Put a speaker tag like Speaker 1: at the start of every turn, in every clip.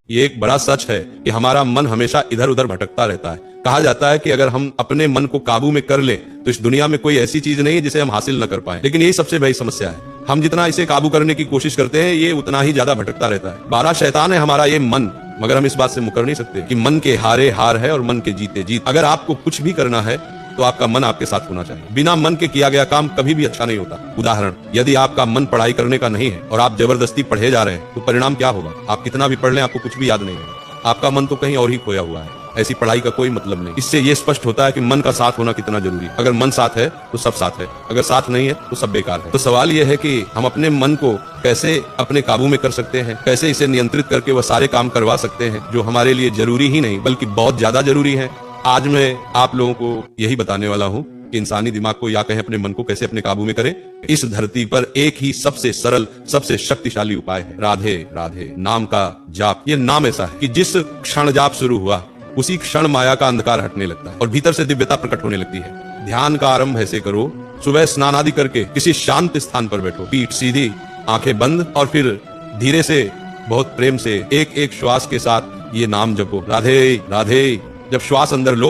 Speaker 1: ये एक बड़ा सच है कि हमारा मन हमेशा इधर उधर भटकता रहता है। कहा जाता है कि अगर हम अपने मन को काबू में कर लें तो इस दुनिया में कोई ऐसी चीज नहीं है जिसे हम हासिल न कर पाए। लेकिन यही सबसे बड़ी समस्या है, हम जितना इसे काबू करने की कोशिश करते हैं ये उतना ही ज्यादा भटकता रहता है। बारह शैतान है हमारा ये मन, मगर हम इस बात से मुकर नहीं सकते कि मन के हारे हार है और मन के जीते जीत। अगर आपको कुछ भी करना है तो आपका मन आपके साथ होना चाहिए। बिना मन के किया गया काम कभी भी अच्छा नहीं होता। उदाहरण, यदि आपका मन पढ़ाई करने का नहीं है और आप जबरदस्ती पढ़े जा रहे हैं तो परिणाम क्या होगा? आप कितना भी पढ़ लें आपको कुछ भी याद नहीं होगा। आपका मन तो कहीं और ही खोया हुआ है। ऐसी पढ़ाई का कोई मतलब नहीं। इससे ये स्पष्ट होता है कि मन का साथ होना कितना जरूरी है। अगर मन साथ है तो सब साथ है, अगर साथ नहीं है तो सब बेकार है। तो सवाल यह है कि हम अपने मन को कैसे अपने काबू में कर सकते हैं, कैसे इसे नियंत्रित करके वह सारे काम करवा सकते हैं जो हमारे लिए जरूरी ही नहीं बल्कि बहुत ज्यादा जरूरी है। आज मैं आप लोगों को यही बताने वाला हूँ कि इंसानी दिमाग को या कहें अपने मन को कैसे अपने काबू में करें। इस धरती पर एक ही सबसे सरल, सबसे शक्तिशाली उपाय है, राधे राधे नाम का जाप। ये नाम ऐसा है कि जिस क्षण जाप शुरू हुआ उसी क्षण माया का अंधकार हटने लगता है और भीतर से दिव्यता प्रकट होने लगती है। ध्यान का आरंभ ऐसे करो, सुबह स्नान आदि करके किसी शांत स्थान पर बैठो, पीठ सीधी, आंखें बंद और फिर धीरे से बहुत प्रेम से एक एक श्वास के साथ ये नाम जपो, राधे राधे। जब श्वास अंदर लो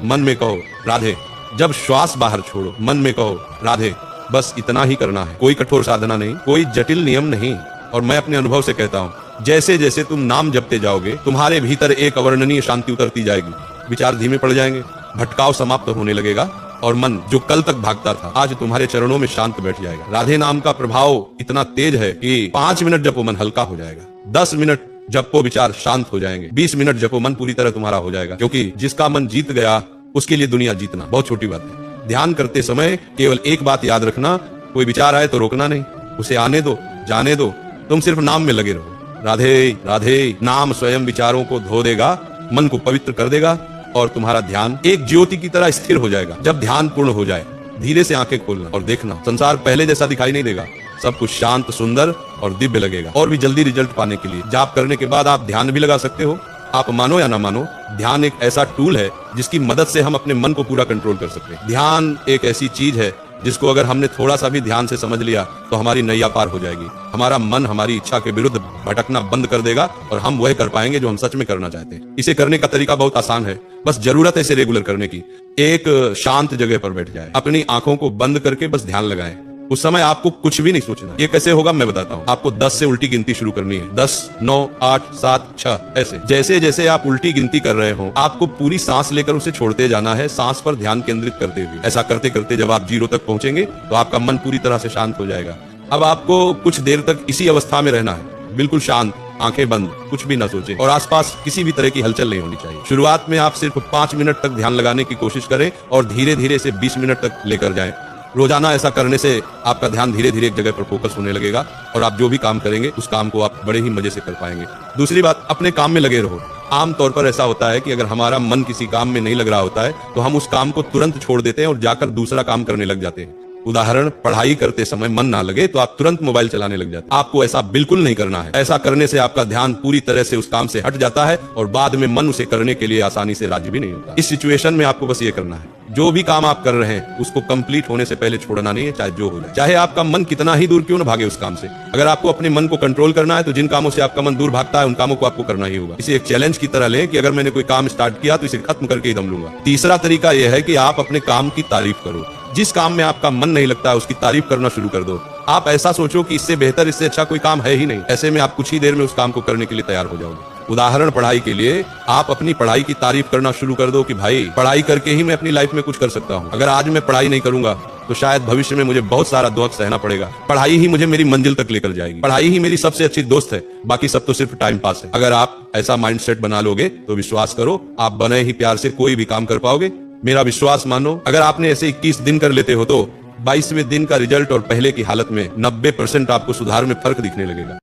Speaker 1: मन में कहो राधे, जब श्वास बाहर छोड़ो मन में कहो राधे। बस इतना ही करना है, कोई कठोर साधना नहीं, कोई जटिल नियम नहीं। और मैं अपने अनुभव से कहता हूँ, जैसे जैसे तुम नाम जपते जाओगे तुम्हारे भीतर एक अवर्णनीय शांति उतरती जाएगी। विचार धीमे पड़ जाएंगे, भटकाव समाप्त होने लगेगा और मन जो कल तक भागता था आज तुम्हारे चरणों में शांत बैठ जाएगा। राधे नाम का प्रभाव इतना तेज है कि 5 मिनट जपो मन हल्का हो जाएगा, 10 मिनट जपो विचार शांत हो जाएंगे, 20 मिनट जपो मन पूरी तरह तुम्हारा हो जाएगा। क्योंकि जिसका मन जीत गया उसके लिए दुनिया जीतना बहुत छोटी बात है। ध्यान करते समय केवल एक बात याद रखना, कोई विचार आए तो रोकना नहीं, उसे आने दो, जाने दो, तुम सिर्फ नाम में लगे रहो। राधे राधे नाम स्वयं विचारों को धो देगा, मन को पवित्र कर देगा और तुम्हारा ध्यान एक ज्योति की तरह स्थिर हो जाएगा। जब ध्यान पूर्ण हो जाए धीरे से आंखें खोलना और देखना, संसार पहले जैसा दिखाई नहीं देगा, सब कुछ शांत, सुंदर और दिव्य लगेगा। और भी जल्दी रिजल्ट पाने के लिए जाप करने के बाद आप ध्यान भी लगा सकते हो। आप मानो या ना मानो, ध्यान एक ऐसा टूल है जिसकी मदद से हम अपने मन को पूरा कंट्रोल कर सकते हैं। ध्यान एक ऐसी चीज है जिसको अगर हमने थोड़ा सा भी ध्यान से समझ लिया तो हमारी नैया पार हो जाएगी। हमारा मन हमारी इच्छा के विरुद्ध भटकना बंद कर देगा और हम वह कर पाएंगे जो हम सच में करना चाहते हैं। इसे करने का तरीका बहुत आसान है, बस जरूरत है इसे रेगुलर करने की। एक शांत जगह पर बैठ जाए, अपनी आंखों को बंद करके बस ध्यान लगाएं। उस समय आपको कुछ भी नहीं सोचना। ये कैसे होगा मैं बताता हूँ। आपको 10 से उल्टी गिनती शुरू करनी है, 10, 9, 8, 7, 6 ऐसे। जैसे जैसे आप उल्टी गिनती कर रहे हो आपको पूरी सांस लेकर उसे छोड़ते जाना है, सांस पर ध्यान केंद्रित करते हुए। ऐसा करते करते जब आप 0 तक पहुंचेंगे तो आपका मन पूरी तरह से शांत हो जाएगा। अब आपको कुछ देर तक इसी अवस्था में रहना है, बिल्कुल शांत, आंखें बंद, कुछ भी ना सोचें और आसपास किसी भी तरह की हलचल नहीं होनी चाहिए। शुरुआत में आप सिर्फ 5 मिनट तक ध्यान लगाने की कोशिश करें और धीरे धीरे से 20 मिनट तक लेकर जाएं। रोजाना ऐसा करने से आपका ध्यान धीरे धीरे एक जगह पर फोकस होने लगेगा और आप जो भी काम करेंगे उस काम को आप बड़े ही मजे से कर पाएंगे। दूसरी बात, अपने काम में लगे रहो। आमतौर पर ऐसा होता है कि अगर हमारा मन किसी काम में नहीं लग रहा होता है तो हम उस काम को तुरंत छोड़ देते हैं और जाकर दूसरा काम करने लग जाते हैं। उदाहरण, पढ़ाई करते समय मन ना लगे तो आप तुरंत मोबाइल चलाने लग जाते हैं। आपको ऐसा बिल्कुल नहीं करना है। ऐसा करने से आपका ध्यान पूरी तरह से उस काम से हट जाता है और बाद में मन उसे करने के लिए आसानी से राजी भी नहीं होता। इस सिचुएशन में आपको बस ये करना है, जो भी काम आप कर रहे हैं उसको कंप्लीट होने से पहले छोड़ना नहीं है, चाहे जो हो जाए, चाहे आपका मन कितना ही दूर क्यों न भागे उस काम से। अगर आपको अपने मन को कंट्रोल करना है तो जिन कामों से आपका मन दूर भागता है उन कामों को आपको करना ही होगा। इसे एक चैलेंज की तरह लें कि अगर मैंने कोई काम स्टार्ट किया तो इसे खत्म करके ही दम लूंगा। तीसरा तरीका यह है कि आप अपने काम की तारीफ करो। जिस काम में आपका मन नहीं लगता है उसकी तारीफ करना शुरू कर दो। आप ऐसा सोचो कि इससे बेहतर, इससे अच्छा कोई काम है ही नहीं। ऐसे में आप कुछ ही देर में उस काम को करने के लिए तैयार हो जाओगे। उदाहरण, पढ़ाई के लिए आप अपनी पढ़ाई की तारीफ करना शुरू कर दो कि भाई पढ़ाई करके ही मैं अपनी लाइफ में कुछ कर सकता हूँ। अगर आज मैं पढ़ाई नहीं करूंगा तो शायद भविष्य में मुझे बहुत सारा दुख सहना पड़ेगा। पढ़ाई ही मुझे मेरी मंजिल तक लेकर जाएगी। पढ़ाई ही मेरी सबसे अच्छी दोस्त है, बाकी सब तो सिर्फ टाइम पास है। अगर आप ऐसा माइंडसेट बना लोगे तो विश्वास करो आप बने ही प्यार से कोई भी काम कर पाओगे। मेरा विश्वास मानो, अगर आपने ऐसे 21 दिन कर लेते हो तो 22वें दिन का रिजल्ट और पहले की हालत में 90% आपको सुधार में फर्क दिखने लगेगा।